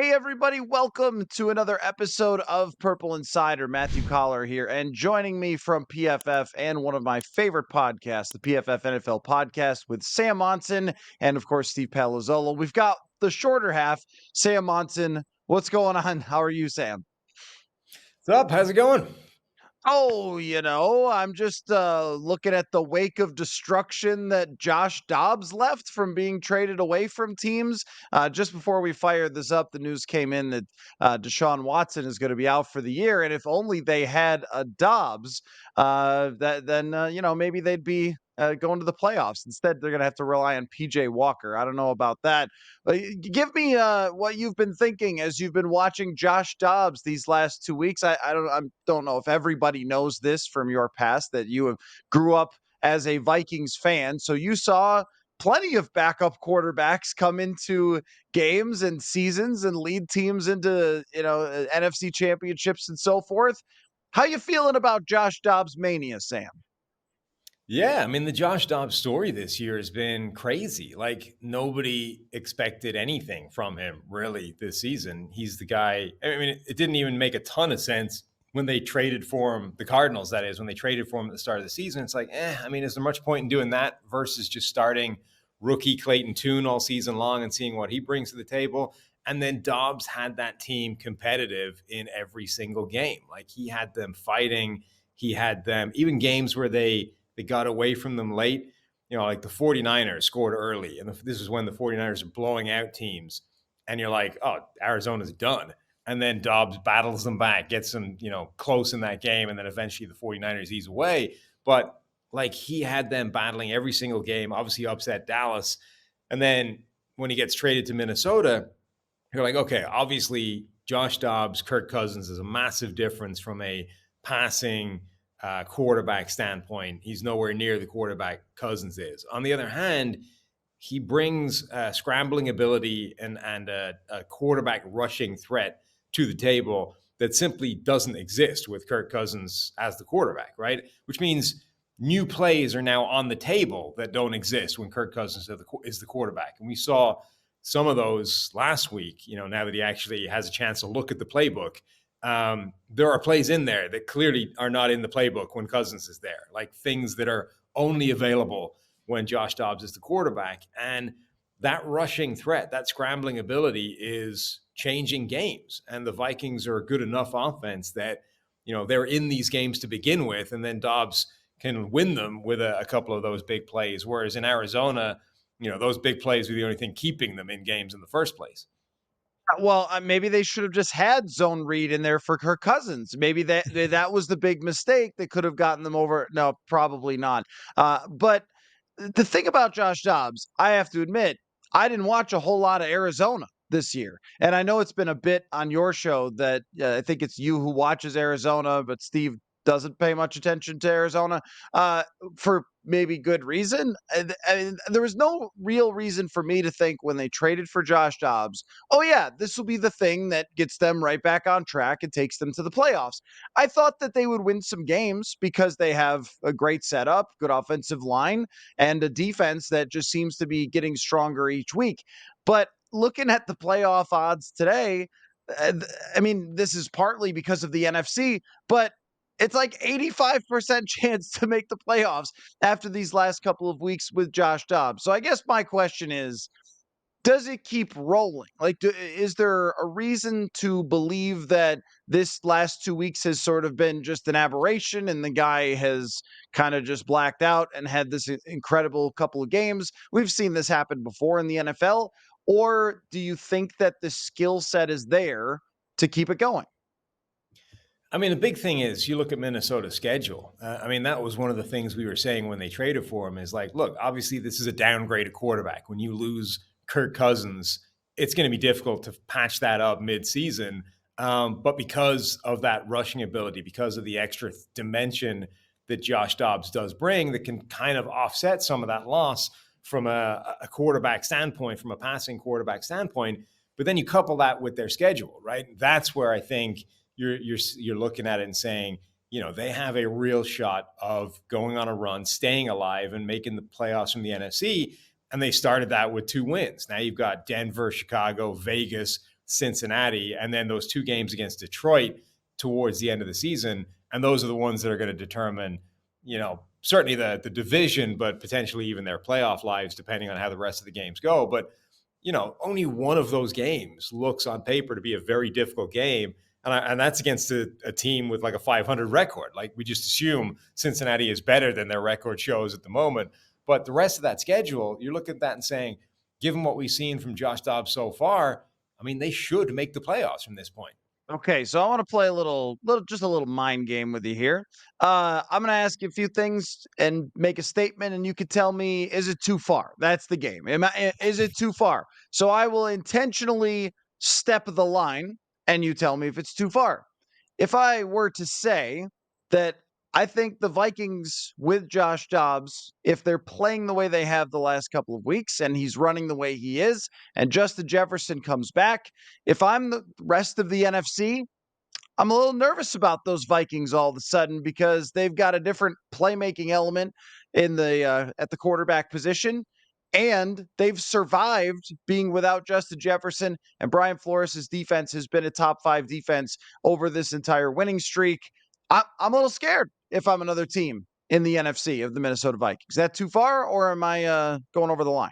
Hey, everybody, welcome to another episode of Purple Insider. Matthew Collar here, and joining me from PFF and one of my favorite podcasts, the PFF NFL podcast with Sam Monson and, of course, Steve Palazzolo. We've got the shorter half, Sam Monson. What's going on? How are you, Sam? What's up? How's it going? Oh, I'm just looking at the wake of destruction that Josh Dobbs left from being traded away from teams. Just before we fired this up, the news came in that Deshaun Watson is going to be out for the year, and if only they had a Dobbs, then maybe they'd be going to the playoffs. Instead, they're going to have to rely on PJ Walker. I don't know about that. Give me what you've been thinking as you've been watching Josh Dobbs these last 2 weeks. I don't know if everybody knows this from your past that you have grew up as a Vikings fan, so you saw plenty of backup quarterbacks come into games and seasons and lead teams into NFC championships and so forth. How you feeling about Josh Dobbs mania, Sam? Yeah, I mean, the Josh Dobbs story this year has been crazy. Like, nobody expected anything from him really this season. He's the guy. I mean, it didn't even make a ton of sense when they traded for him, the Cardinals, that is, when they traded for him at the start of the season. It's like, I mean, is there much point in doing that versus just starting rookie Clayton Tune all season long and seeing what he brings to the table? And then Dobbs had that team competitive in every single game. Like, he had them fighting. He had them, even games where they got away from them late. Like the 49ers scored early. And this is when the 49ers are blowing out teams. And you're like, oh, Arizona's done. And then Dobbs battles them back, gets them, close in that game. And then eventually the 49ers ease away. But like, he had them battling every single game, obviously upset Dallas. And then when he gets traded to Minnesota, you're like, okay, obviously Josh Dobbs, Kirk Cousins is a massive difference from a passing quarterback standpoint. He's nowhere near the quarterback Cousins is. On the other hand, he brings scrambling ability and a quarterback rushing threat to the table that simply doesn't exist with Kirk Cousins as the quarterback, right? Which means new plays are now on the table that don't exist when Kirk Cousins is the quarterback. And we saw some of those last week, now that he actually has a chance to look at the playbook. There are plays in there that clearly are not in the playbook when Cousins is there, like things that are only available when Josh Dobbs is the quarterback. And that rushing threat, that scrambling ability is changing games. And the Vikings are a good enough offense that, they're in these games to begin with. And then Dobbs can win them with a couple of those big plays. Whereas in Arizona, those big plays were the only thing keeping them in games in the first place. Well, maybe they should have just had zone read in there for Kirk Cousins. Maybe that was the big mistake that could have gotten them over. No, probably not. But the thing about Josh Dobbs, I have to admit, I didn't watch a whole lot of Arizona this year. And I know it's been a bit on your show that I think it's you who watches Arizona, but Steve doesn't pay much attention to Arizona for maybe good reason. There was no real reason for me to think when they traded for Josh Dobbs, oh, yeah, this will be the thing that gets them right back on track and takes them to the playoffs. I thought that they would win some games because they have a great setup, good offensive line, and a defense that just seems to be getting stronger each week. But looking at the playoff odds today, I mean, this is partly because of the NFC, but it's like 85% chance to make the playoffs after these last couple of weeks with Josh Dobbs. So I guess my question is, does it keep rolling? Like, is there a reason to believe that this last 2 weeks has sort of been just an aberration and the guy has kind of just blacked out and had this incredible couple of games? We've seen this happen before in the NFL. Or do you think that the skill set is there to keep it going? I mean, the big thing is you look at Minnesota's schedule. I mean, that was one of the things we were saying when they traded for him is like, look, obviously this is a downgraded quarterback. When you lose Kirk Cousins, it's going to be difficult to patch that up mid-season. But because of that rushing ability, because of the extra dimension that Josh Dobbs does bring that can kind of offset some of that loss from a quarterback standpoint, from a passing quarterback standpoint. But then you couple that with their schedule, right? That's where I think you're looking at it and saying, they have a real shot of going on a run, staying alive, and making the playoffs from the NFC. And they started that with 2 wins. Now you've got Denver, Chicago, Vegas, Cincinnati, and then those 2 games against Detroit towards the end of the season. And those are the ones that are going to determine, certainly the division, but potentially even their playoff lives, depending on how the rest of the games go. But, only one of those games looks on paper to be a very difficult game. And that's against a team with like a 500 record. Like, we just assume Cincinnati is better than their record shows at the moment. But the rest of that schedule, you're looking at that and saying, given what we've seen from Josh Dobbs so far, I mean, they should make the playoffs from this point. Okay, so I want to play just a little mind game with you here. I'm going to ask you a few things and make a statement, and you could tell me, is it too far? That's the game. Is it too far? So I will intentionally step the line, and you tell me if it's too far. If I were to say that I think the Vikings with Josh Dobbs, if they're playing the way they have the last couple of weeks, and he's running the way he is, and Justin Jefferson comes back, if I'm the rest of the NFC, I'm a little nervous about those Vikings all of a sudden because they've got a different playmaking element in the at the quarterback position, and they've survived being without Justin Jefferson. And Brian Flores' defense has been a top 5 defense over this entire winning streak. I'm a little scared if I'm another team in the NFC of the Minnesota Vikings. Is that too far, or am I going over the line?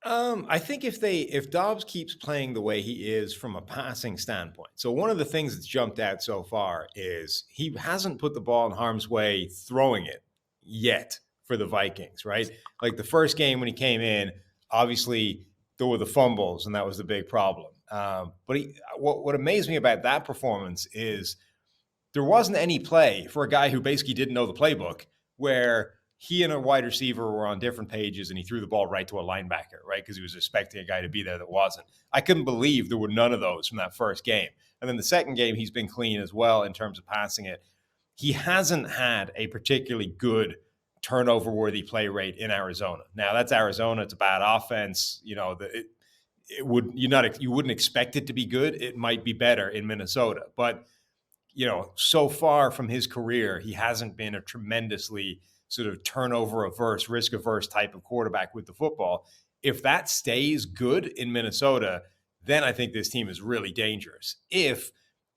I think if Dobbs keeps playing the way he is from a passing standpoint. So one of the things that's jumped out so far is he hasn't put the ball in harm's way throwing it yet for the Vikings, right? Like the first game when he came in, obviously there were the fumbles, and that was the big problem. But what amazed me about that performance is there wasn't any play for a guy who basically didn't know the playbook where he and a wide receiver were on different pages and he threw the ball right to a linebacker, right? Because he was expecting a guy to be there that wasn't. I couldn't believe there were none of those from that first game. And then the second game, he's been clean as well in terms of passing it. He hasn't had a particularly good turnover-worthy play rate in Arizona. Now, that's Arizona. It's a bad offense. You wouldn't expect it to be good. It might be better in Minnesota. But, so far from his career, he hasn't been a tremendously sort of turnover averse, risk averse type of quarterback with the football. If that stays good in Minnesota, then I think this team is really dangerous. If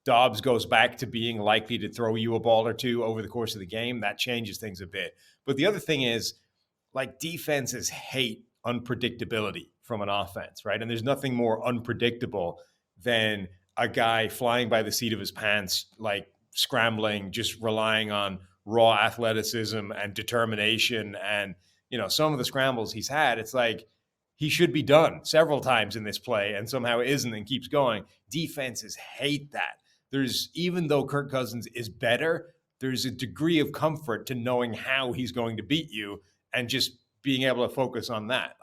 Dobbs goes back to being likely to throw you a ball or two over the course of the game, that changes things a bit. But the other thing is, like, defenses hate unpredictability from an offense, right? And there's nothing more unpredictable than a guy flying by the seat of his pants, like scrambling, just relying on raw athleticism and determination. And, some of the scrambles he's had, it's like he should be done several times in this play and somehow isn't and keeps going. Defenses hate that. Even though Kirk Cousins is better, there's a degree of comfort to knowing how he's going to beat you and just being able to focus on that.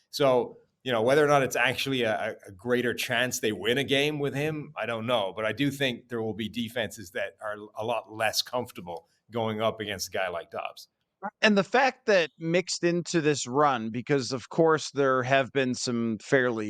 So whether or not it's actually a greater chance they win a game with him, I don't know. But I do think there will be defenses that are a lot less comfortable going up against a guy like Dobbs. And the fact that mixed into this run, because of course there have been some fairly,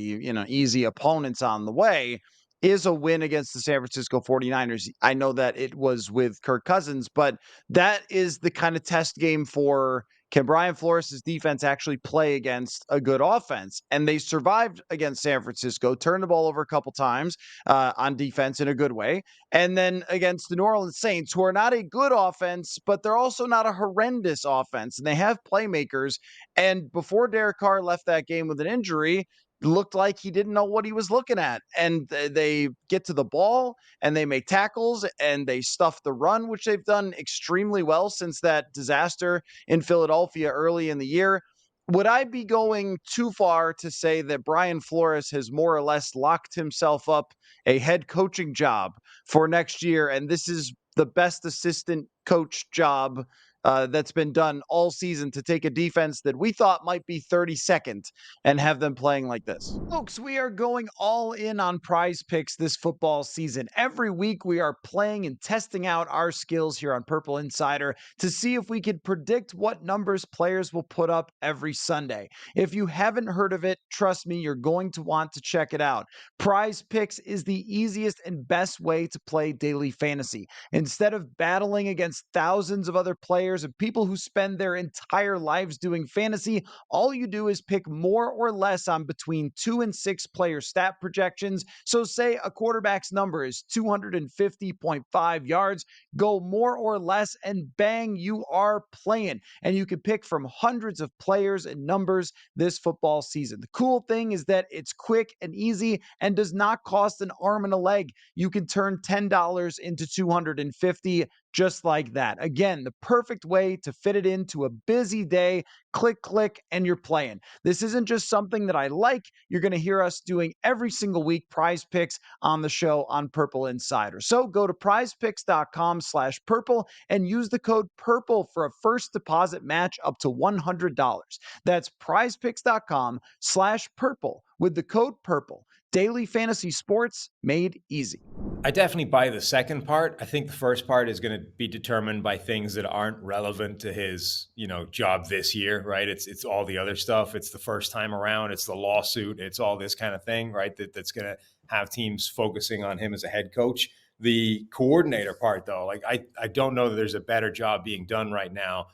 easy opponents on the way, is a win against the San Francisco 49ers. I know that it was with Kirk Cousins, but that is the kind of test game for, can Brian Flores' defense actually play against a good offense? And they survived against San Francisco, turned the ball over a couple times on defense in a good way. And then against the New Orleans Saints, who are not a good offense, but they're also not a horrendous offense. And they have playmakers. And before Derek Carr left that game with an injury, looked like he didn't know what he was looking at. And they get to the ball and they make tackles and they stuff the run, which they've done extremely well since that disaster in Philadelphia early in the year. Would I be going too far to say that Brian Flores has more or less locked himself up a head coaching job for next year, and this is the best assistant coach job that's been done all season to take a defense that we thought might be 32nd and have them playing like this? Folks, we are going all in on Prize Picks this football season. Every week we are playing and testing out our skills here on Purple Insider to see if we can predict what numbers players will put up every Sunday. If you haven't heard of it, trust me, you're going to want to check it out. Prize Picks is the easiest and best way to play daily fantasy. Instead of battling against thousands of other players players and people who spend their entire lives doing fantasy, all you do is pick more or less on between 2 and 6 player stat projections. So, say a quarterback's number is 250.5 yards, go more or less, and bang, you are playing. And you can pick from hundreds of players and numbers this football season. The cool thing is that it's quick and easy and does not cost an arm and a leg. You can turn $10 into 250 just like that. Again, the perfect way to fit it into a busy day. Click, click, and you're playing. This isn't just something that I like. You're going to hear us doing every single week prize picks on the show on Purple Insider. So go to prizepicks.com/purple and use the code PURPLE for a first deposit match up to $100. That's prizepicks.com/purple with the code PURPLE. Daily fantasy sports made easy. I definitely buy the second part. I think the first part is going to be determined by things that aren't relevant to his, job this year, right? It's all the other stuff. It's the first time around. It's the lawsuit. It's all this kind of thing, right? That's going to have teams focusing on him as a head coach. The coordinator part, though, like I don't know that there's a better job being done right now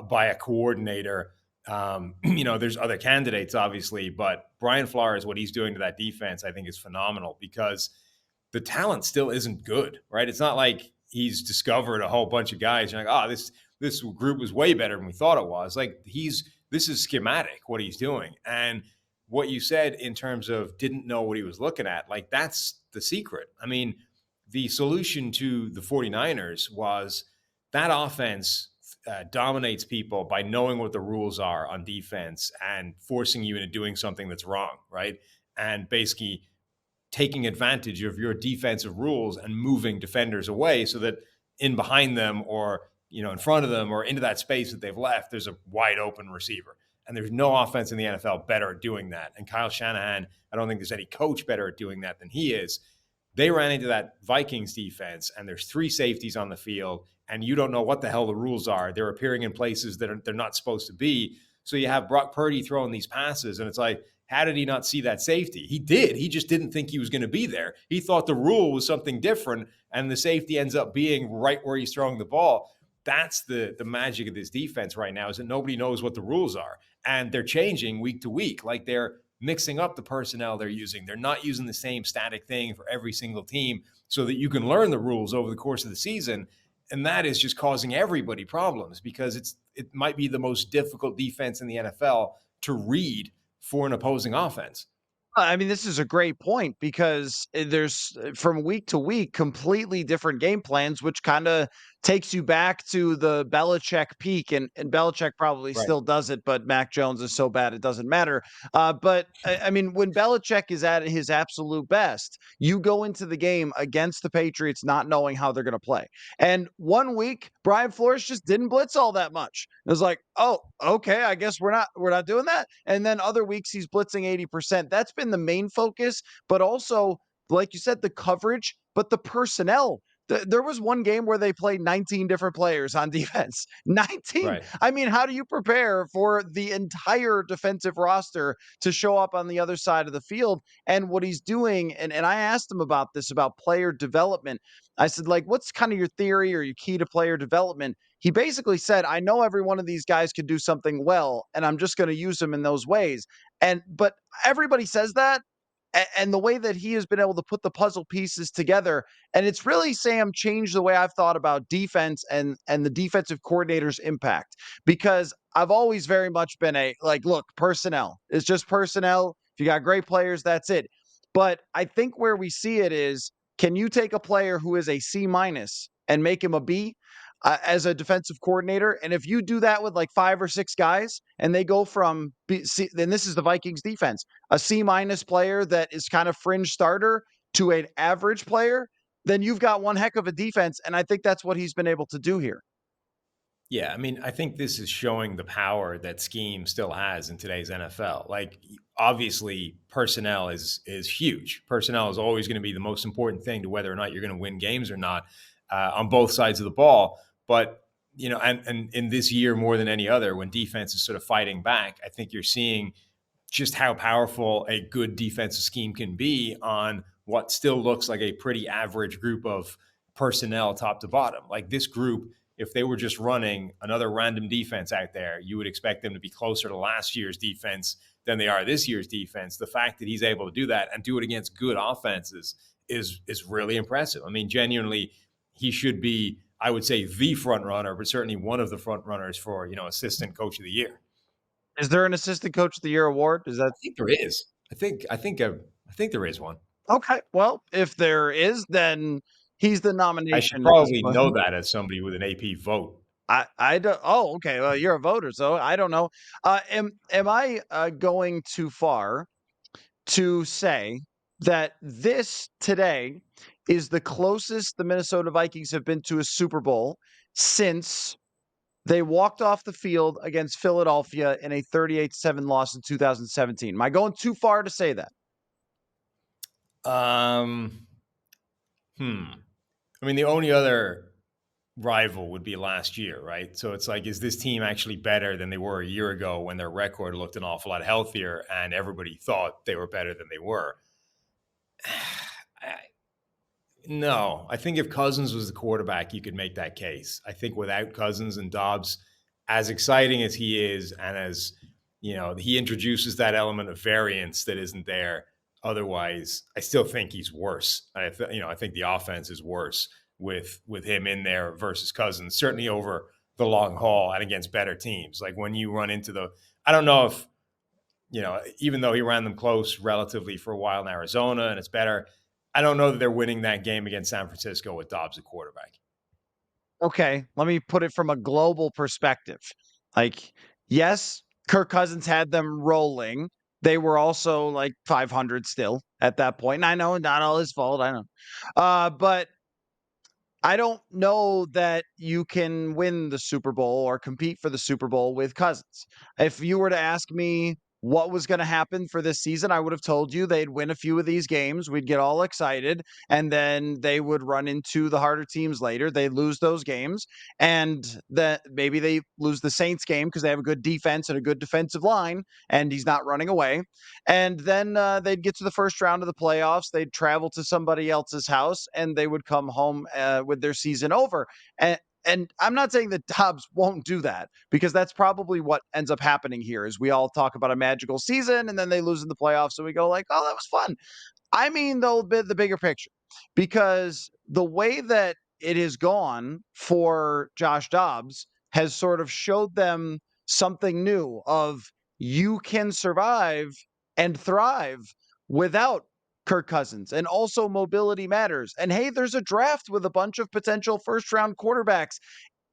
by a coordinator. There's other candidates, obviously, but Brian Flores, what he's doing to that defense, I think is phenomenal because the talent still isn't good, right? It's not like he's discovered a whole bunch of guys. You're like, this group was way better than we thought it was. Like this is schematic what he's doing. And what you said in terms of didn't know what he was looking at, like that's the secret. I mean, the solution to the 49ers was that offense dominates people by knowing what the rules are on defense and forcing you into doing something that's wrong, right? And basically taking advantage of your defensive rules and moving defenders away so that in behind them or in front of them or into that space that they've left, there's a wide open receiver. And there's no offense in the NFL better at doing that. And Kyle Shanahan, I don't think there's any coach better at doing that than he is. They ran into that Vikings defense, and there's 3 safeties on the field, and you don't know what the hell the rules are. They're appearing in places that they're not supposed to be. So you have Brock Purdy throwing these passes, and it's like, how did he not see that safety? He did. He just didn't think he was going to be there. He thought the rule was something different, and the safety ends up being right where he's throwing the ball. That's the magic of this defense right now, is that nobody knows what the rules are. And they're changing week to week. Like they're mixing up the personnel they're using. They're not using the same static thing for every single team so that you can learn the rules over the course of the season. And that is just causing everybody problems because it might be the most difficult defense in the NFL to read for an opposing offense. I mean, this is a great point because there's from week to week completely different game plans, which kind of takes you back to the Belichick peak. And Belichick probably Right. still does it, but Mac Jones is so bad it doesn't matter. But I mean, when Belichick is at his absolute best, you go into the game against the Patriots not knowing how they're going to play. And one week, Brian Flores just didn't blitz all that much. It was like, oh, okay, I guess we're not doing that. And then other weeks he's blitzing 80%. That's been the main focus, but also, like you said, the coverage, but the personnel. There was one game where they played 19 different players on defense. 19. Right. I mean, how do you prepare for the entire defensive roster to show up on the other side of the field? And what he's doing, and I asked him about this, about player development. I said, like, what's kind of your theory or your key to player development? He basically said, I know every one of these guys could do something well, and I'm just going to use them in those ways. But everybody says that. And the way that he has been able to put the puzzle pieces together, and it's really, Sam, changed the way I've thought about defense and the defensive coordinator's impact. Because I've always very much been look, personnel. It's just personnel. If you got great players, that's it. But I think where we see it is, can you take a player who is a C minus and make him a B? As a defensive coordinator. And if you do that with like 5 or 6 guys and they go from then this is the Vikings defense, a C minus player that is kind of fringe starter to an average player, then you've got one heck of a defense. And I think that's what he's been able to do here. Yeah, I mean, I think this is showing the power that scheme still has in today's NFL. Like, obviously, personnel is huge. Personnel is always going to be the most important thing to whether or not you're going to win games or not on both sides of the ball. But and in this year more than any other, when defense is sort of fighting back, I think you're seeing just how powerful a good defensive scheme can be on what still looks like a pretty average group of personnel top to bottom. Like this group, if they were just running another random defense out there, you would expect them to be closer to last year's defense than they are this year's defense. The fact that he's able to do that and do it against good offenses is really impressive. I mean, genuinely, he should be, I would say, the front runner, but certainly one of the front runners for, assistant coach of the year. Is there an assistant coach of the year award? Is that I think there is. I think there is one. okay? Well, if there is, then he's the I should nomination at this probably point. know that as somebody with an AP vote. I don't. Oh, okay. Well, you're a voter, so I don't know. Am I going too far to say that this today is the closest the Minnesota Vikings have been to a Super Bowl since they walked off the field against Philadelphia in a 38-7 loss in 2017? Am I going too far to say that? Um, I mean, the only other rival would be last year, right? So it's like, is this team actually better than they were a year ago when their record looked an awful lot healthier and everybody thought they were better than they were? No, I think if Cousins was the quarterback, you could make that case. I think without Cousins and Dobbs, as exciting as he is, and as he introduces that element of variance that isn't there otherwise, I still think he's worse. I think the offense is worse with him in there versus Cousins, certainly over the long haul and against better teams. Like when you run into I don't know if, even though he ran them close relatively for a while in Arizona and it's better, I don't know that they're winning that game against San Francisco with Dobbs at quarterback. Okay, let me put it from a global perspective. Like, yes, Kirk Cousins had them rolling. They were also like 500 still at that point. And I know not all his fault. I know. But I don't know that you can win the Super Bowl or compete for the Super Bowl with Cousins. If you were to ask me what was going to happen for this season, I would have told you they'd win a few of these games. We'd get all excited, and then they would run into the harder teams later. They lose those games, and that maybe they lose the Saints game because they have a good defense and a good defensive line, and he's not running away. And then they'd get to the first round of the playoffs. They'd travel to somebody else's house, and they would come home with their season over. And I'm not saying that Dobbs won't do that, because that's probably what ends up happening here is we all talk about a magical season and then they lose in the playoffs. So we go like, oh, that was fun. I mean, though, the bigger picture, because the way that it has gone for Josh Dobbs has sort of showed them something new of you can survive and thrive without Kirk Cousins, and also mobility matters. And hey, there's a draft with a bunch of potential first round quarterbacks.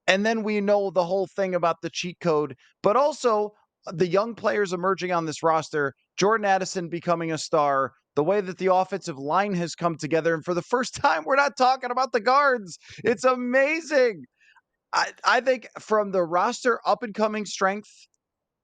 And then we know the whole thing about the cheat code, but also the young players emerging on this roster, Jordan Addison becoming a star, the way that the offensive line has come together. And for the first time, we're not talking about the guards. It's amazing. I think from the roster up and coming strength,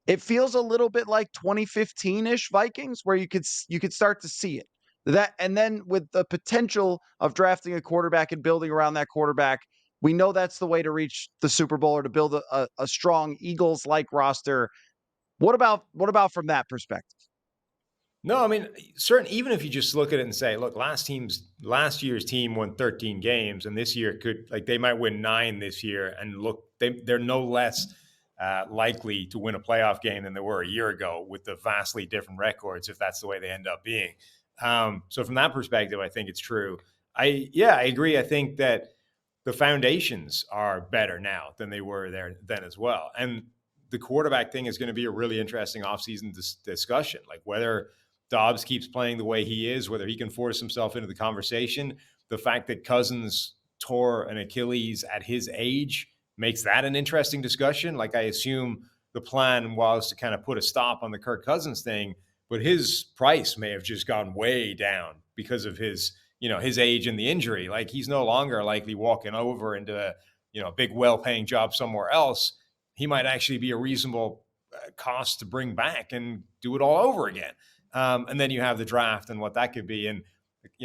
it feels a little bit like 2015-ish Vikings, where you could start to see it. That, and then with the potential of drafting a quarterback and building around that quarterback, we know that's the way to reach the Super Bowl or to build a strong Eagles-like roster. What about from that perspective? No, I mean, certain. Even if you just look at it and say, look, last year's team won 13 games, and this year they might win 9 this year, and look, they're no less likely to win a playoff game than they were a year ago with the vastly different records, if that's the way they end up being. So from that perspective, I think it's true. I agree. I think that the foundations are better now than they were there then as well. And the quarterback thing is going to be a really interesting offseason discussion, like whether Dobbs keeps playing the way he is, whether he can force himself into the conversation. The fact that Cousins tore an Achilles at his age makes that an interesting discussion. Like, I assume the plan was to kind of put a stop on the Kirk Cousins thing, but his price may have just gone way down because of his age and the injury. Like, he's no longer likely walking over into a big, well-paying job somewhere else. He might actually be a reasonable cost to bring back and do it all over again. And then you have the draft and what that could be. And,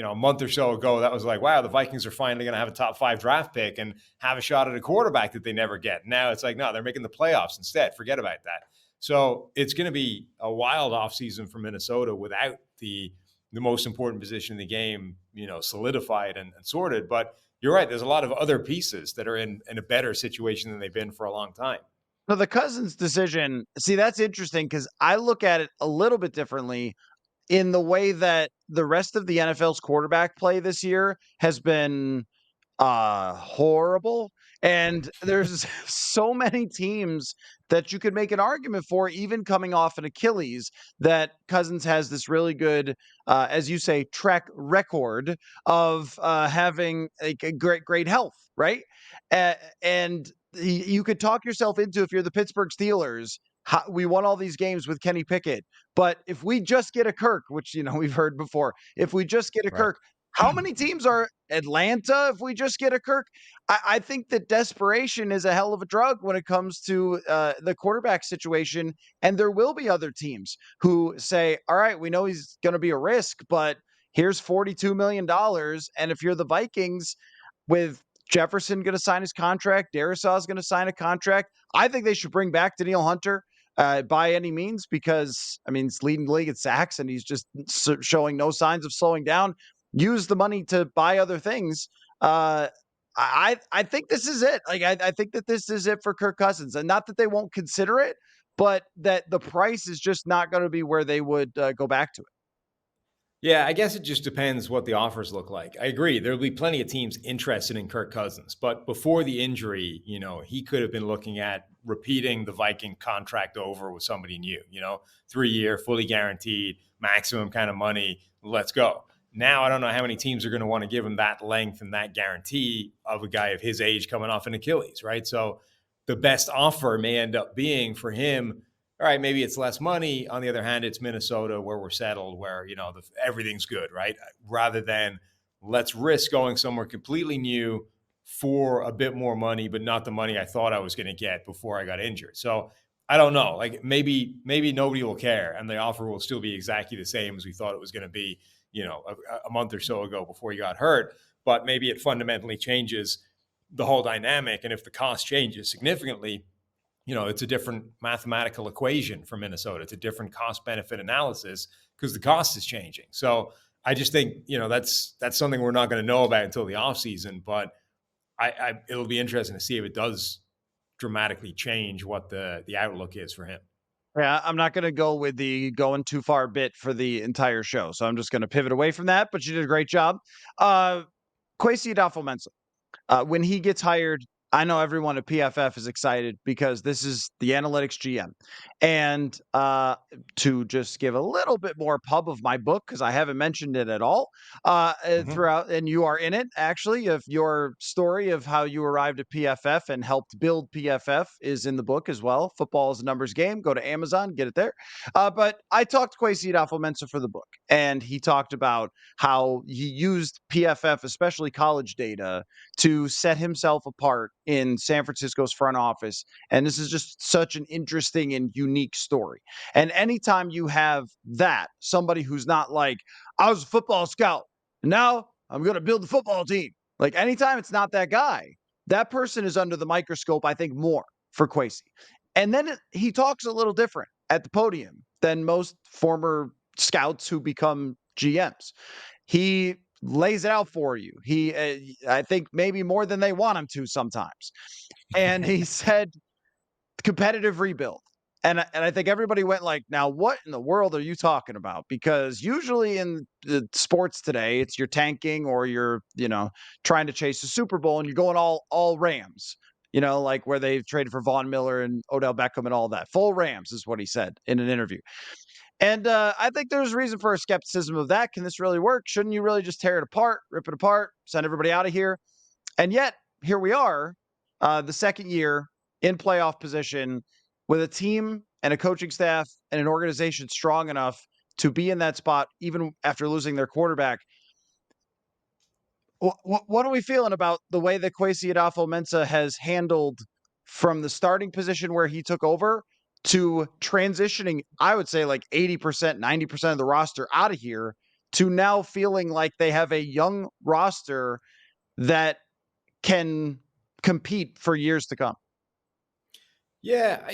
a month or so ago, that was like, wow, the Vikings are finally going to have a top 5 draft pick and have a shot at a quarterback that they never get. Now it's like, no, they're making the playoffs instead. Forget about that. So it's going to be a wild offseason for Minnesota without the the most important position in the game, solidified and sorted. But you're right. There's a lot of other pieces that are in a better situation than they've been for a long time. So the Cousins decision, see, that's interesting because I look at it a little bit differently in the way that the rest of the NFL's quarterback play this year has been horrible. And there's so many teams that you could make an argument for, even coming off an Achilles, that Cousins has this really good, as you say, track record of having like a great health, right? And you could talk yourself into, if you're the Pittsburgh Steelers, we won all these games with Kenny Pickett, but if we just get a Kirk, which we've heard before, if we just get a Right. Kirk, how many teams are Atlanta if we just get a Kirk? I think that desperation is a hell of a drug when it comes to the quarterback situation. And there will be other teams who say, all right, we know he's going to be a risk, but here's $42 million. And if you're the Vikings, with Jefferson going to sign his contract, Darisaw is going to sign a contract, I think they should bring back Danielle Hunter by any means, because he's leading the league in sacks and he's just showing no signs of slowing down. Use the money to buy other things. I think this is it. Like I think that this is it for Kirk Cousins, and not that they won't consider it, but that the price is just not going to be where they would go back to it. Yeah, I guess it just depends what the offers look like. I agree. There'll be plenty of teams interested in Kirk Cousins, but before the injury, he could have been looking at repeating the Viking contract over with somebody new, 3-year, fully guaranteed, maximum kind of money. Let's go. Now, I don't know how many teams are going to want to give him that length and that guarantee of a guy of his age coming off an Achilles, right? So the best offer may end up being for him, all right, maybe it's less money. On the other hand, it's Minnesota where we're settled, where, everything's good, right? Rather than let's risk going somewhere completely new for a bit more money, but not the money I thought I was going to get before I got injured. So I don't know. Like maybe nobody will care and the offer will still be exactly the same as we thought it was going to be, a month or so ago before he got hurt. But maybe it fundamentally changes the whole dynamic. And if the cost changes significantly, it's a different mathematical equation for Minnesota. It's a different cost benefit analysis because the cost is changing. So I just think, that's something we're not going to know about until the offseason. But it'll be interesting to see if it does dramatically change what the outlook is for him. Yeah, I'm not going to go with the going too far bit for the entire show, so I'm just going to pivot away from that. But you did a great job. Kwesi Adofo-Mensah. When he gets hired, I know everyone at PFF is excited because this is the analytics GM. And to just give a little bit more pub of my book, because I haven't mentioned it at all throughout, and you are in it actually, of your story of how you arrived at PFF and helped build PFF is in the book as well. Football is a numbers game. Go to Amazon, get it there. But I talked to Kwesi Adofo-Mensah for the book, and he talked about how he used PFF, especially college data, to set himself apart in San Francisco's front office. And this is just such an interesting and unique story. And anytime you have that, somebody who's not like, I was a football scout, and now I'm going to build the football team. Like anytime it's not that guy, that person is under the microscope, I think, more for Kwesi. And then he talks a little different at the podium than most former scouts who become GMs. He lays it out for you. I think maybe more than they want him to sometimes. And he said competitive rebuild. And I think everybody went like, now what in the world are you talking about? Because usually in the sports today, it's you're tanking or you're, trying to chase the Super Bowl and you're going all Rams, like where they traded for Von Miller and Odell Beckham and all that. Full Rams is what he said in an interview. And I think there's reason for a skepticism of that. Can this really work? Shouldn't you really just tear it apart, rip it apart, send everybody out of here? And yet, here we are, the second year in playoff position with a team and a coaching staff and an organization strong enough to be in that spot, even after losing their quarterback. What are we feeling about the way that Kwesi Adofo-Mensah has handled from the starting position where he took over to transitioning, I would say like 80%, 90% of the roster out of here to now feeling like they have a young roster that can compete for years to come? Yeah,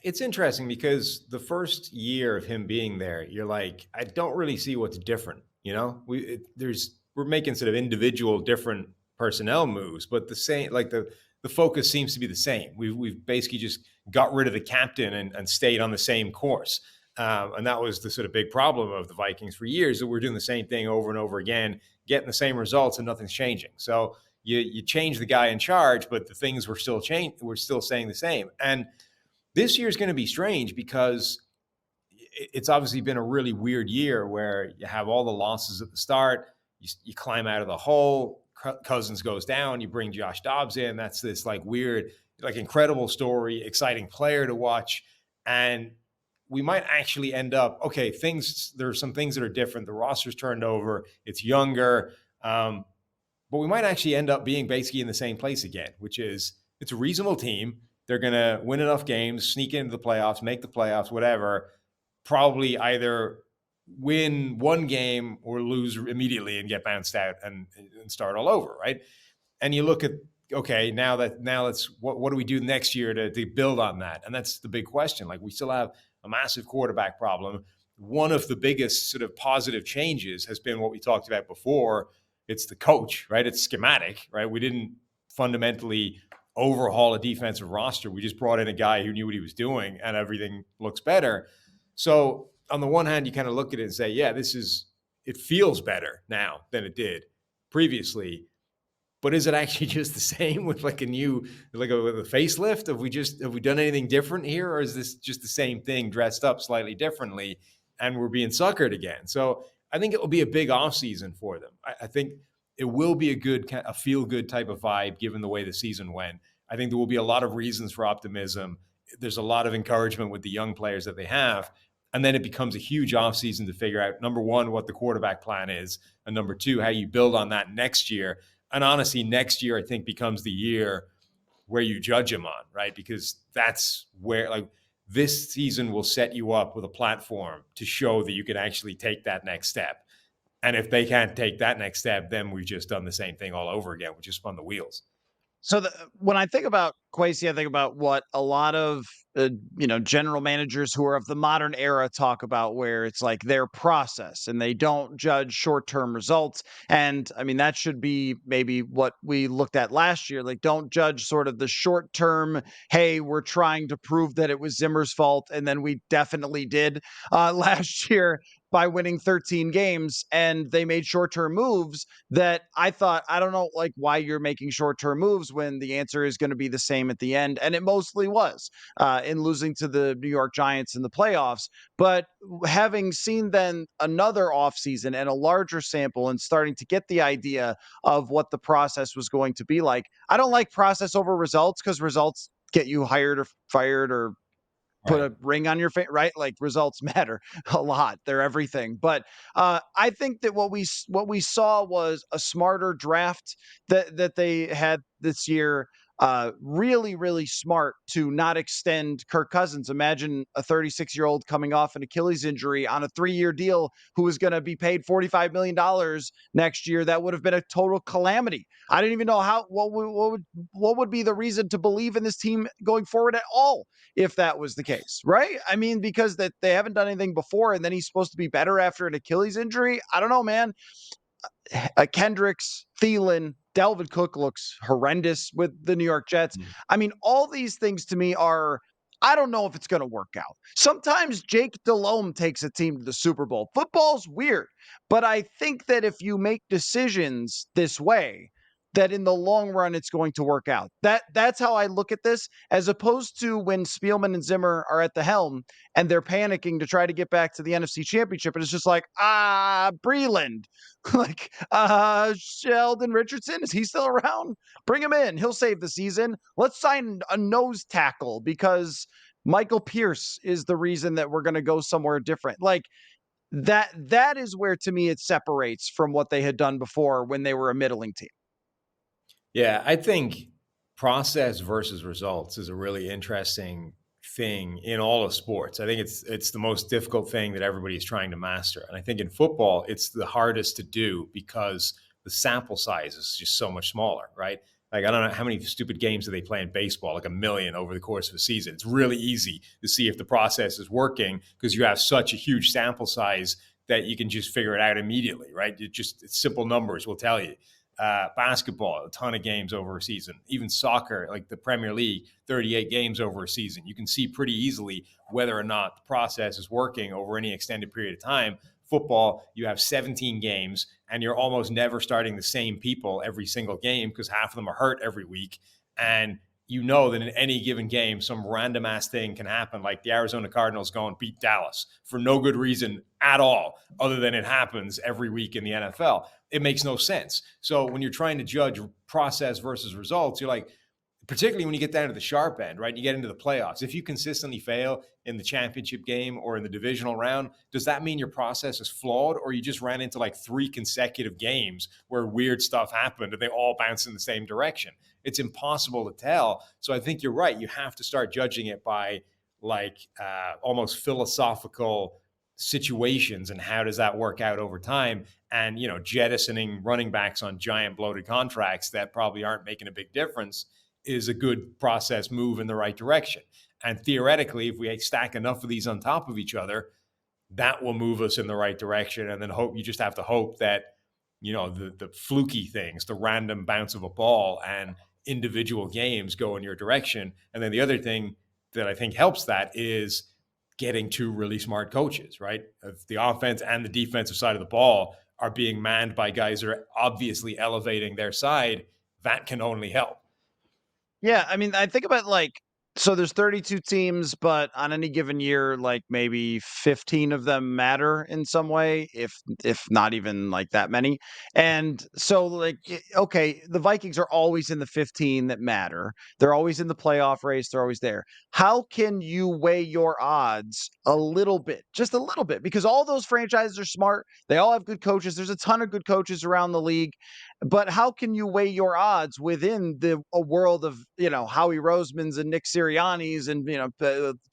it's interesting because the first year of him being there, you're like, I don't really see what's different. We're making sort of individual different personnel moves, but the same, like the focus seems to be the same. We've basically just got rid of the captain and stayed on the same course. And that was the sort of big problem of the Vikings for years, that we're doing the same thing over and over again, getting the same results, and nothing's changing. So you change the guy in charge, but the things were still staying the same. And this year is going to be strange because it's obviously been a really weird year where you have all the losses at the start. You climb out of the hole. Cousins goes down. You bring Josh Dobbs in. That's this like weird, like incredible story, exciting player to watch. And we might actually end up, okay, there are some things that are different. The roster's turned over. It's younger. But we might actually end up being basically in the same place again, which is it's a reasonable team. They're going to win enough games, sneak into the playoffs, make the playoffs, whatever. Probably either win one game or lose immediately and get bounced out and start all over, right? And you look at, okay, now let's what do we do next year to build on that? And that's the big question. Like, we still have a massive quarterback problem. One of the biggest sort of positive changes has been what we talked about before. It's the coach, right? It's schematic, right? We didn't fundamentally overhaul a defensive roster. We just brought in a guy who knew what he was doing, and everything looks better. So on the one hand, you kind of look at it and say, yeah, it feels better now than it did previously. But is it actually just the same with like with a facelift? Have we done anything different here? Or is this just the same thing dressed up slightly differently and we're being suckered again? So I think it will be a big offseason for them. I think it will be a feel-good type of vibe given the way the season went. I think there will be a lot of reasons for optimism. There's a lot of encouragement with the young players that they have. And then it becomes a huge offseason to figure out, number one, what the quarterback plan is, and number two, how you build on that next year. And honestly, next year, I think, becomes the year where you judge them on, right? Because that's where, like, this season will set you up with a platform to show that you can actually take that next step. And if they can't take that next step, then we've just done the same thing all over again. We just spun the wheels. So when I think about Kwesi, I think about what a lot of general managers who are of the modern era talk about, where it's like their process and they don't judge short-term results. And I mean, that should be maybe what we looked at last year. Like, don't judge sort of the short-term, hey, we're trying to prove that it was Zimmer's fault, and then we definitely did last year by winning 13 games, and they made short-term moves that I thought, I don't know, like, why you're making short-term moves when the answer is going to be the same at the end. And it mostly was in losing to the New York Giants in the playoffs. But having seen then another offseason and a larger sample and starting to get the idea of what the process was going to be like, I don't like process over results, because results get you hired or fired or put a ring on your face, right? Like, results matter a lot. They're everything. But I think that what we saw was a smarter draft that they had this year. Really, really smart to not extend Kirk Cousins. Imagine a 36-year-old coming off an Achilles injury on a 3-year deal who was going to be paid $45 million next year. That would have been a total calamity. I didn't even know what would be the reason to believe in this team going forward at all if that was the case, right? I mean, because that they haven't done anything before, and then he's supposed to be better after an Achilles injury. I don't know, man. Kendricks, Thielen, Dalvin Cook looks horrendous with the New York Jets. I mean, all these things to me are, I don't know if it's going to work out. Sometimes Jake Delhomme takes a team to the Super Bowl. Football's weird, but I think that if you make decisions this way, that in the long run it's going to work out. That's how I look at this, as opposed to when Spielman and Zimmer are at the helm and they're panicking to try to get back to the NFC Championship, and it's just like, Breland, like, Sheldon Richardson, is he still around? Bring him in. He'll save the season. Let's sign a nose tackle because Michael Pierce is the reason that we're going to go somewhere different. Like, that is where, to me, it separates from what they had done before when they were a middling team. Yeah, I think process versus results is a really interesting thing in all of sports. I think it's the most difficult thing that everybody is trying to master. And I think in football, it's the hardest to do because the sample size is just so much smaller, right? Like, I don't know how many stupid games do they play in baseball, like 1 million over the course of a season. It's really easy to see if the process is working because you have such a huge sample size that you can just figure it out immediately, right? It's simple numbers will tell you. Basketball, a ton of games over a season. Even soccer, like the Premier League, 38 games over a season. You can see pretty easily whether or not the process is working over any extended period of time. Football, you have 17 games, and you're almost never starting the same people every single game because half of them are hurt every week. And you know that in any given game, some random ass thing can happen, like the Arizona Cardinals go and beat Dallas for no good reason at all, other than it happens every week in the NFL. It makes no sense. So when you're trying to judge process versus results, you're like, particularly when you get down to the sharp end, right? You get into the playoffs. If you consistently fail in the championship game or in the divisional round, does that mean your process is flawed, or you just ran into like 3 consecutive games where weird stuff happened and they all bounce in the same direction? It's impossible to tell. So I think you're right. You have to start judging it by like almost philosophical situations and how does that work out over time, and jettisoning running backs on giant bloated contracts that probably aren't making a big difference is a good process move in the right direction. And theoretically, if we stack enough of these on top of each other, that will move us in the right direction. And then you just have to hope that the fluky things, the random bounce of a ball and individual games go in your direction. And then the other thing that I think helps that is getting 2 really smart coaches, right? If the offense and the defensive side of the ball are being manned by guys that are obviously elevating their side, that can only help. Yeah, I mean, I think about so there's 32 teams, but on any given year, like maybe 15 of them matter in some way, if not even like that many. And so okay, the Vikings are always in the 15 that matter. They're always in the playoff race, they're always there. How can you weigh your odds a little bit, just a little bit? Because all those franchises are smart. They all have good coaches. There's a ton of good coaches around the league. But how can you weigh your odds within a world of, Howie Rosemans and Nick Sirianni's and,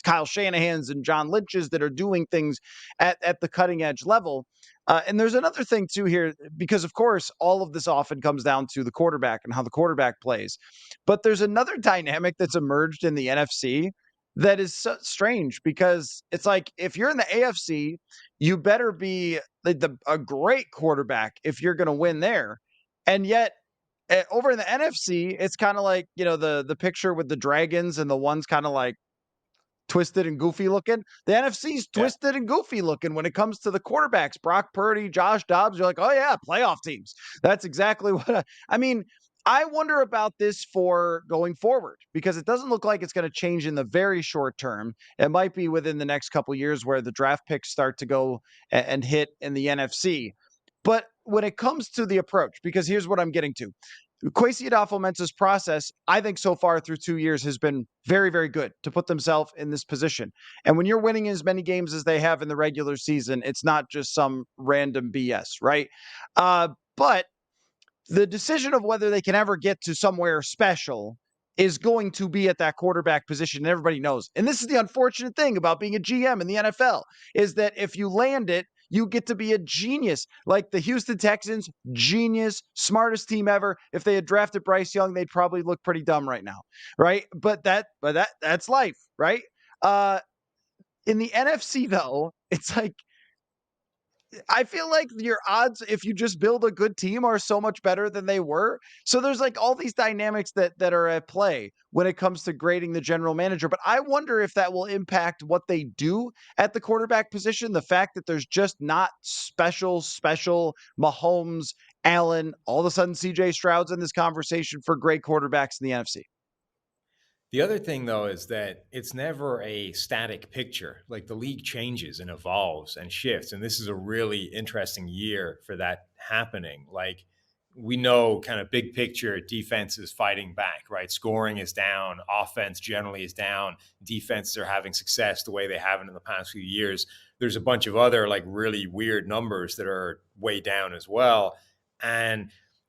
Kyle Shanahan's and John Lynch's that are doing things at the cutting edge level? And there's another thing too here, because of course, all of this often comes down to the quarterback and how the quarterback plays. But there's another dynamic that's emerged in the NFC that is so strange, because it's like, if you're in the AFC, you better be a great quarterback if you're going to win there. And yet, over in the NFC, it's kind of like, the picture with the dragons and the one's kind of like twisted and goofy looking. The NFC's Yeah. twisted and goofy looking when it comes to the quarterbacks. Brock Purdy, Josh Dobbs, you're like, oh yeah, playoff teams. That's exactly what I mean. I wonder about this for going forward, because it doesn't look like it's going to change in the very short term. It might be within the next couple of years where the draft picks start to go and hit in the NFC. But when it comes to the approach, because here's what I'm getting to. Kwesi Adofo-Mensah's process, I think so far through 2 years, has been very, very good to put themselves in this position. And when you're winning as many games as they have in the regular season, it's not just some random BS, right? But the decision of whether they can ever get to somewhere special is going to be at that quarterback position, and everybody knows. And this is the unfortunate thing about being a GM in the NFL, is that if you land it, you get to be a genius. Like the Houston Texans, genius, smartest team ever. If they had drafted Bryce Young, they'd probably look pretty dumb right now, right? But that's life, right? In the NFC though, it's like, I feel like your odds, if you just build a good team, are so much better than they were. So there's like all these dynamics that are at play when it comes to grading the general manager. But I wonder if that will impact what they do at the quarterback position. The fact that there's just not special Mahomes, Allen, all of a sudden CJ Stroud's in this conversation for great quarterbacks in the NFC. The other thing, though, is that it's never a static picture. Like the league changes and evolves and shifts. And this is a really interesting year for that happening. Like we know kind of big picture, defense is fighting back, right? Scoring is down. Offense generally is down. Defenses are having success the way they haven't in the past few years. There's a bunch of other like really weird numbers that are way down as well. And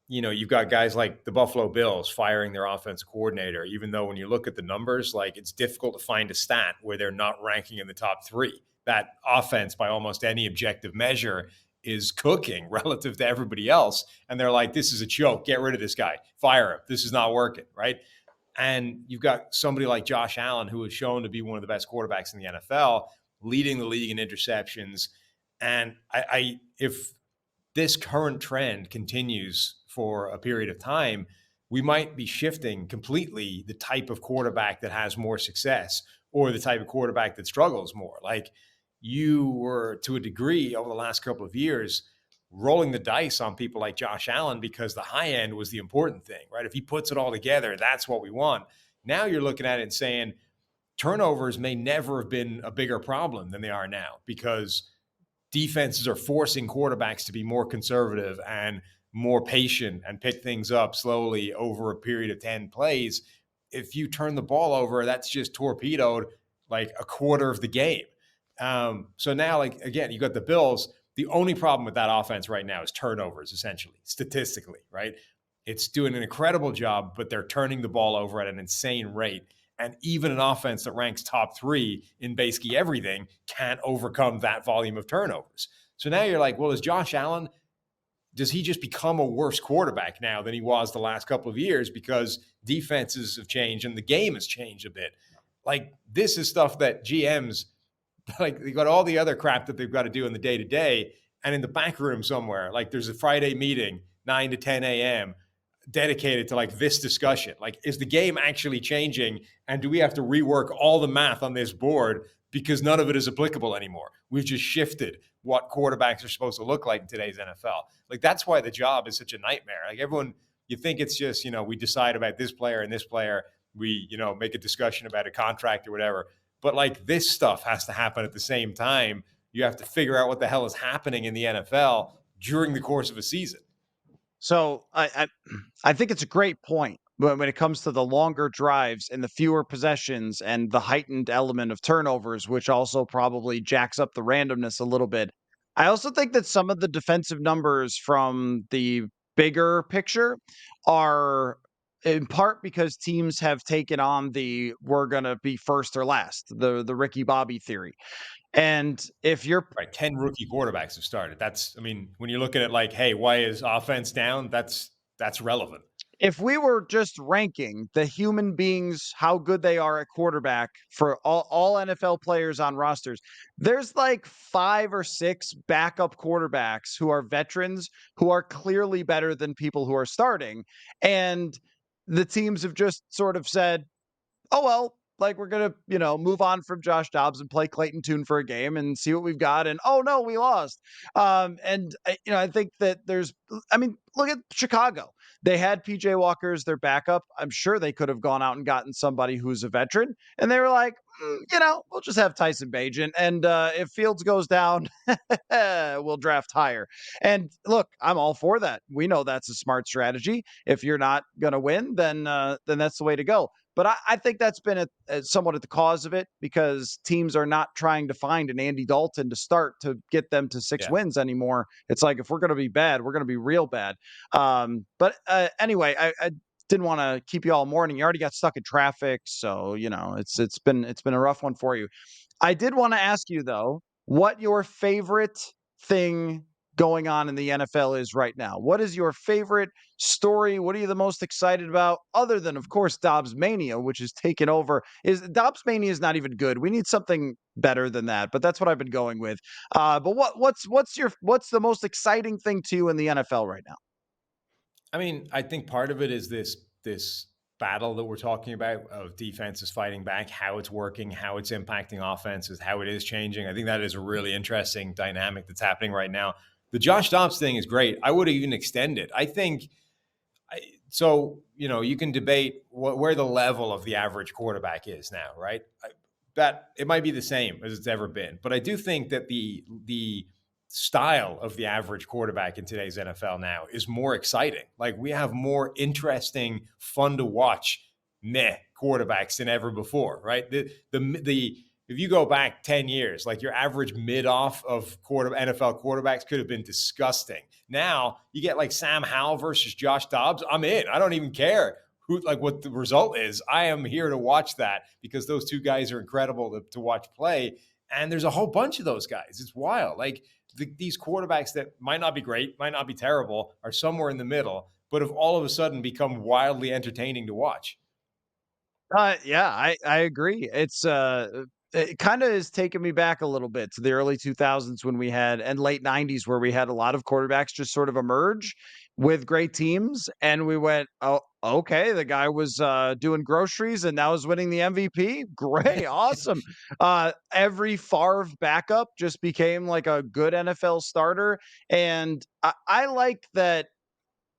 you've got guys like the Buffalo Bills firing their offensive coordinator, even though when you look at the numbers, like it's difficult to find a stat where they're not ranking in the top 3. That offense, by almost any objective measure, is cooking relative to everybody else. And they're like, this is a joke. Get rid of this guy. Fire him. This is not working, right? And you've got somebody like Josh Allen, who is shown to be one of the best quarterbacks in the NFL, leading the league in interceptions. And if this current trend continues for a period of time, we might be shifting completely the type of quarterback that has more success or the type of quarterback that struggles more. Like you were, to a degree, over the last couple of years, rolling the dice on people like Josh Allen because the high end was the important thing, right? If he puts it all together, that's what we want. Now you're looking at it and saying turnovers may never have been a bigger problem than they are now because defenses are forcing quarterbacks to be more conservative and more patient and pick things up slowly over a period of 10 plays. If you turn the ball over, that's just torpedoed like a quarter of the game. So now, like, again, you got the Bills. The only problem with that offense right now is turnovers, essentially, statistically, right? It's doing an incredible job, but they're turning the ball over at an insane rate. And even an offense that ranks top 3 in basically everything can't overcome that volume of turnovers. So now you're like, well, is Josh Allen, does he just become a worse quarterback now than he was the last couple of years because defenses have changed and the game has changed a bit? Like, this is stuff that GMs, like, they got all the other crap that they've got to do in the day to day. And in the back room somewhere, like, there's a Friday meeting, 9 to 10 a.m., dedicated to like this discussion. Like, is the game actually changing? And do we have to rework all the math on this board because none of it is applicable anymore? We've just shifted what quarterbacks are supposed to look like in today's NFL. Like, that's why the job is such a nightmare. Like, everyone, you think it's just, we decide about this player and this player. We, make a discussion about a contract or whatever. But like, this stuff has to happen at the same time. You have to figure out what the hell is happening in the NFL during the course of a season. So I think it's a great point when it comes to the longer drives and the fewer possessions and the heightened element of turnovers, which also probably jacks up the randomness a little bit. I also think that some of the defensive numbers from the bigger picture are in part because teams have taken on the we're going to be first or last, the Ricky Bobby theory. And if you're Right, 10 rookie quarterbacks have started. That's, I mean, when you're looking at like, hey, why is offense down? That's relevant. if we were just ranking the human beings, how good they are at quarterback for all NFL players on rosters, there's like 5 or 6 backup quarterbacks who are veterans who are clearly better than people who are starting. And the teams have just sort of said, oh, well, like we're going to, move on from Josh Dobbs and play Clayton Tune for a game and see what we've got. And oh, no, we lost. I think that look at Chicago. They had PJ Walker as their backup. I'm sure they could have gone out and gotten somebody who's a veteran. And they were like, we'll just have Tyson Bagent. And if Fields goes down, we'll draft higher. And look, I'm all for that. We know that's a smart strategy. If you're not going to win, then that's the way to go. But I think that's been somewhat at the cause of it because teams are not trying to find an Andy Dalton to start to get them to 6 wins anymore. It's like, if we're going to be bad, we're going to be real bad. But anyway, I didn't want to keep you all morning. You already got stuck in traffic, so it's been a rough one for you. I did want to ask you though, what your favorite thing going on in the NFL is right now. What is your favorite story? What are you the most excited about? Other than, of course, Dobbs Mania, which is taken over. Is Dobbs Mania is not even good. We need something better than that. But that's what I've been going with. But what's the most exciting thing to you in the NFL right now? I mean, I think part of it is this battle that we're talking about of defenses fighting back, how it's working, how it's impacting offenses, how it is changing. I think that is a really interesting dynamic that's happening right now. The Josh Dobbs thing is great. I would even extend it. I think so. You can debate where the level of the average quarterback is now, right? That it might be the same as it's ever been, but I do think that the style of the average quarterback in today's NFL now is more exciting. Like, we have more interesting, fun to watch quarterbacks than ever before, right? The if you go back 10 years, like, your average mid-off of NFL quarterbacks could have been disgusting. Now you get like Sam Howell versus Josh Dobbs. I'm in. I don't even care what the result is. I am here to watch that because those two guys are incredible to watch play. And there's a whole bunch of those guys. It's wild. Like, these quarterbacks that might not be great, might not be terrible, are somewhere in the middle, but have all of a sudden become wildly entertaining to watch. Yeah, I agree. It's it kind of is taking me back a little bit to the early 2000s when we had and late 90s where we had a lot of quarterbacks just sort of emerge with great teams, and we went, "Oh, okay, the guy was doing groceries and now is winning the MVP. Great, awesome." Every Favre backup just became like a good NFL starter, and I like that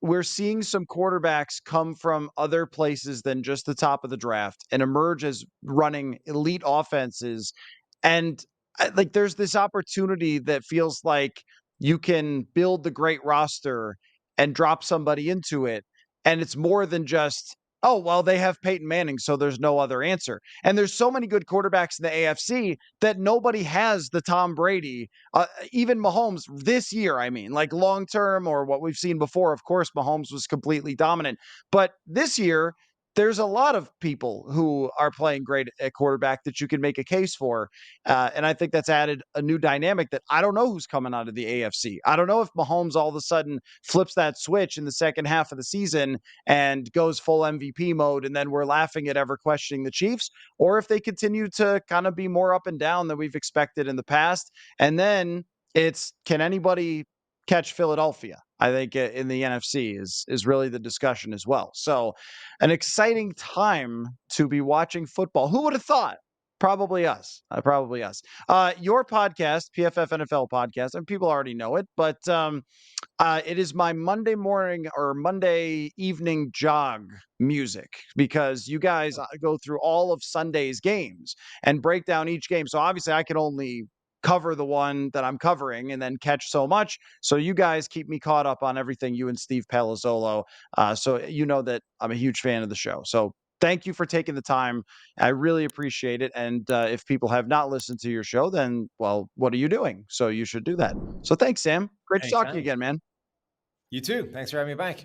we're seeing some quarterbacks come from other places than just the top of the draft and emerge as running elite offenses. And like, there's this opportunity that feels like you can build the great roster and drop somebody into it. And it's more than just, oh, well, they have Peyton Manning, so there's no other answer. And there's so many good quarterbacks in the AFC that nobody has the Tom Brady, even Mahomes this year. I mean, like long term or what we've seen before. Of course, Mahomes was completely dominant, but this year, there's a lot of people who are playing great at quarterback that you can make a case for. And I think that's added a new dynamic that I don't know who's coming out of the AFC. I don't know if Mahomes all of a sudden flips that switch in the second half of the season and goes full MVP mode, and then we're laughing at ever questioning the Chiefs, or if they continue to kind of be more up and down than we've expected in the past. And then it's, can anybody catch Philadelphia? I think in the NFC is really the discussion as well. So, an exciting time to be watching football. Who would have thought? Probably us. Probably us. Your podcast, PFF NFL podcast, and people already know it, but it is my Monday morning or Monday evening jog music because you guys go through all of Sunday's games and break down each game. So obviously, I can only cover the one that I'm covering and then catch so much. So you guys keep me caught up on everything, you and Steve Palazzolo. So you know that I'm a huge fan of the show. So thank you for taking the time. I really appreciate it. And if people have not listened to your show, then, well, what are you doing? So you should do that. So thanks, Sam. Great to talk to you Anytime. again, man. You too. Thanks for having me back.